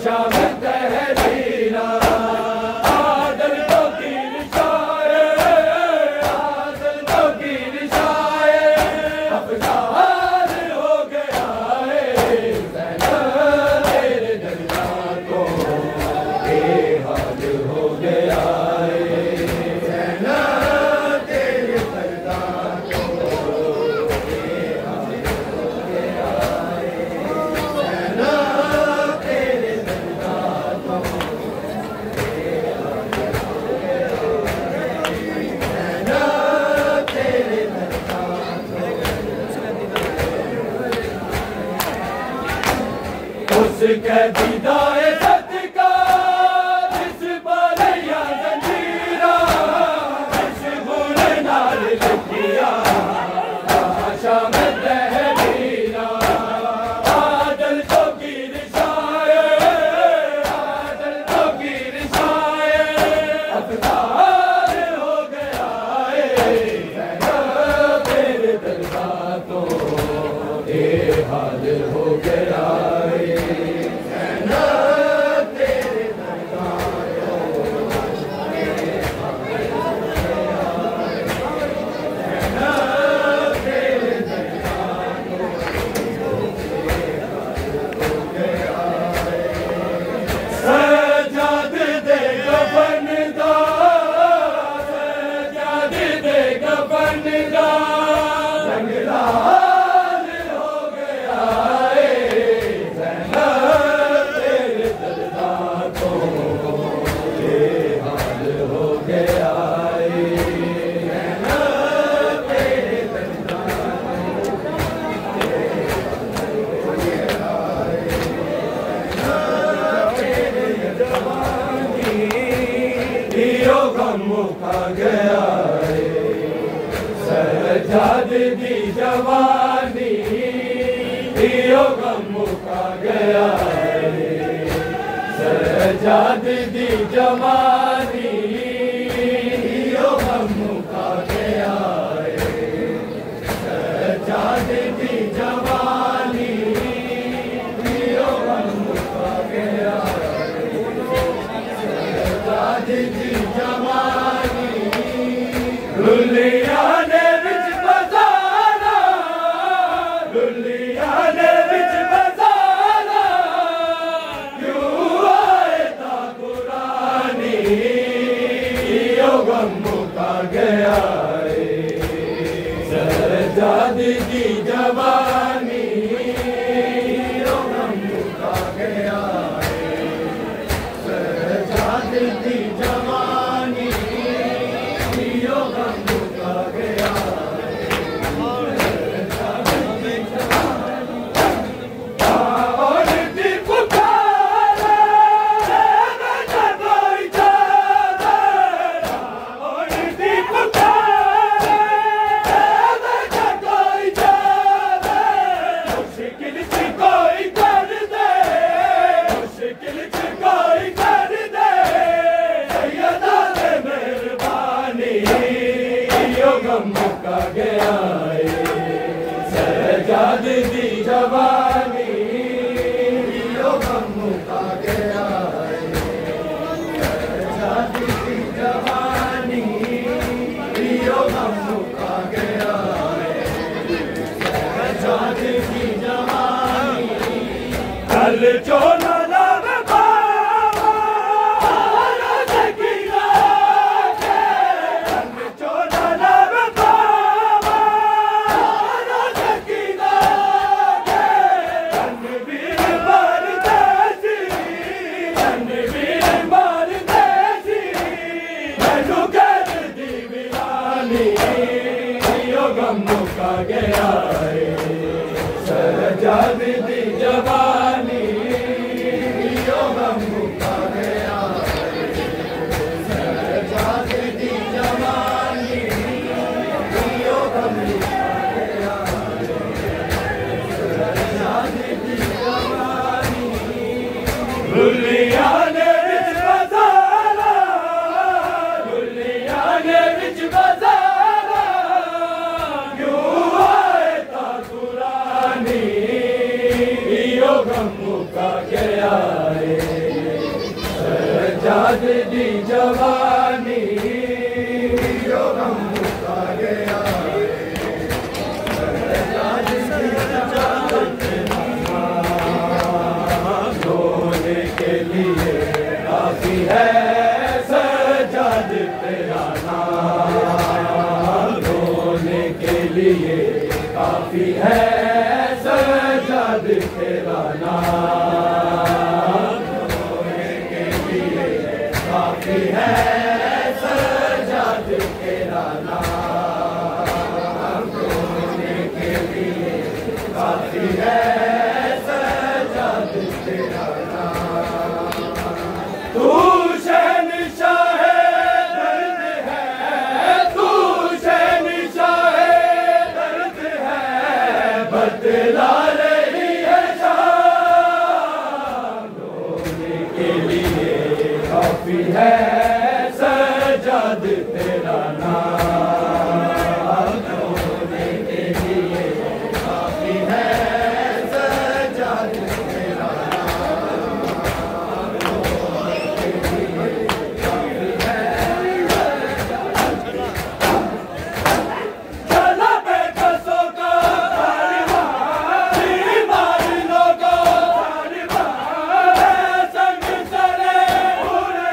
शाम तहरीरा आदल तो की निशाए आदल तो की निशाए अफसार हो गया है तेरे दरगाह को बेहाल हो गया है तेरे दरगाह को बेहाल हो गया है तेरे दरगाह को बेहाल हो गया है तेरे दरगाह को उसके दीदाए सदका जिस पर या जंजीरा जिस बुरे नाल लिखिया शाम तहरीरा आदल तो की निशाए आदल तो की निशाए अफसार हो गया है तेरे दरगाह तो बेहाल हो गया है तेरे दरगाह सजाद दे गफन दा सजाद दे गफन दा रंग लाल हो गया है तेरे दरगाह को बेहाल हो गया है तेरे दियो गम मुका गया है सजाद दी जवानी दियो गम मुका गया है सजाद दी जवानी दियो गम मुका गया है सजाद दी जवानी दियो गम मुका गया सजाद दी जवानी लुलिया ने विच बजाना लुलिया ने विच बजाना क्यों आए ता कुरानी यो गम मुका गया है सजाद की जवानी यो गम मुका गया है सजाद की जवानी यो गम मुका गया और दी पुकारे कोई जावे और दी पुकारे कोई जावे मुश्किल से कोई कर दे मुश्किल से कोई कर दे सैयदा दे मेहरबानी यो गम मुका गया है सजाद दी जवानी यो गम मुका गया है सजाद दी जवानी यो गम मुका गया है सजाद दी जवानी कल चोला लावे बाबा सकीना के कल चोला लावे बाबा सकीना के रणवीर मार देसी रणवीर मार देसी मैनू कर दी वीरानी यो गम मुका गया है सजाद दी जवानी यो गम मुका गया है सजाद दी जवानी यो गम मुका गया है सजाद दी जवानी लुलिया ने विच बजाना लुलिया ने विच बजाना क्यों आए ता कुरानी यो गम मुका गया है सजाद दी जवानी यो गम मुका गया रोने के लिए काफी है सजाद तेरा नाम रोने के लिए काफी है सजाद तेरा नाम रोने के लिए काफी है सजाद तेरा नाम रोने के लिए काफी है सजाद तेरा नाम तू शहंशाह दर्द है तू शहंशाह दर्द है बदला रही है शाम रोने के लिए काफी है सजाद तेरा नाम रोने के लिए काफी है सजाद तेरा नाम रोने के लिए काफी है चला बेकसों का बीमार लोगों संग चले उड़े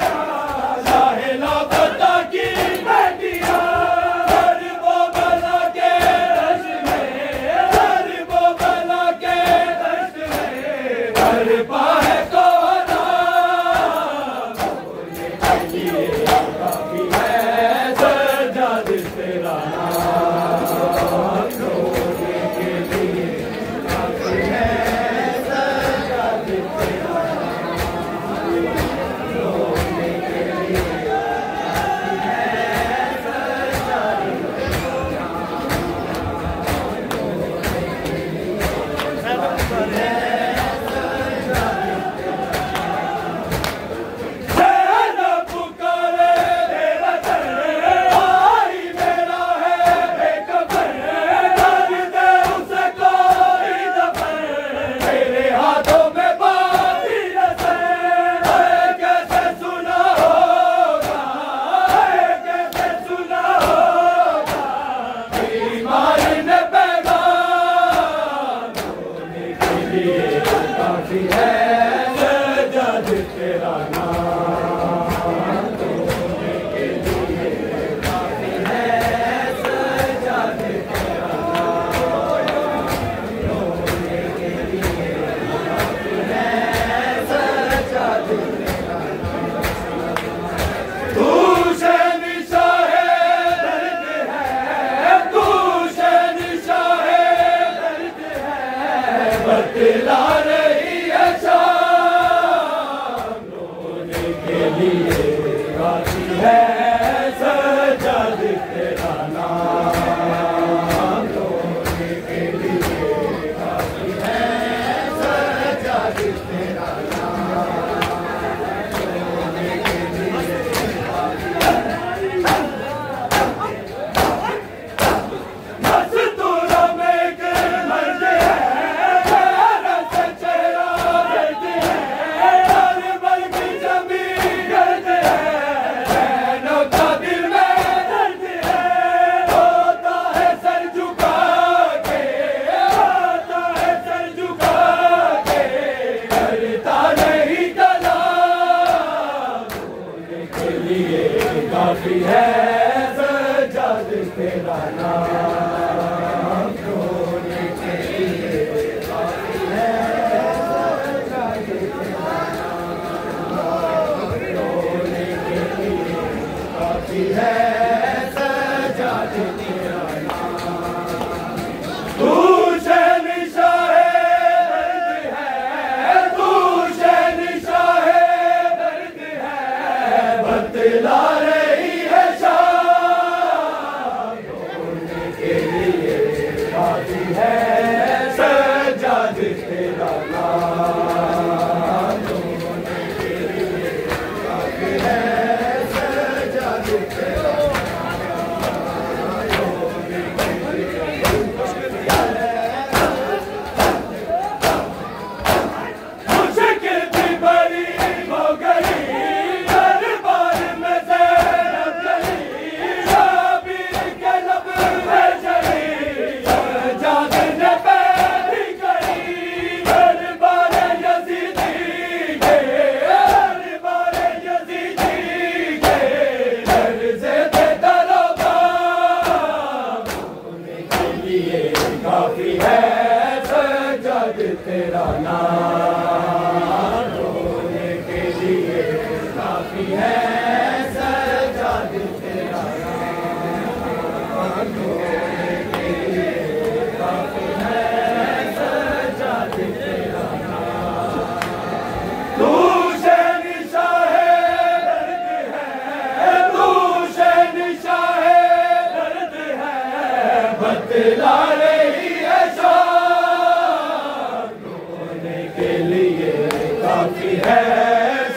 काफी है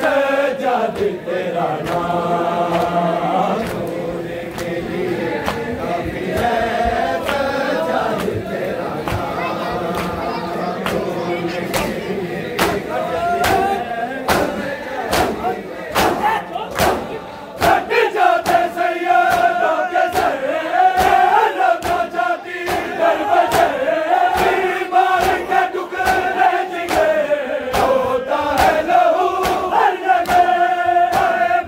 सजाद तेरा नाम सोने के लिए काफी है सजाद तेरा नाम सोने के लिए कट जाते सैयदों के सर लगा जाती दर बदर बीमार के टुकड़े जिगरे होता है लहू हर जगह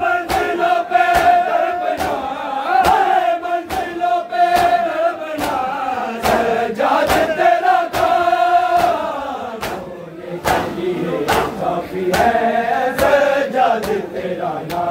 मंजिलों पे तड़पना मंजिलों पे तड़पना सजाद तेरा काम होने के लिए काफी है सजाद तेरा नाम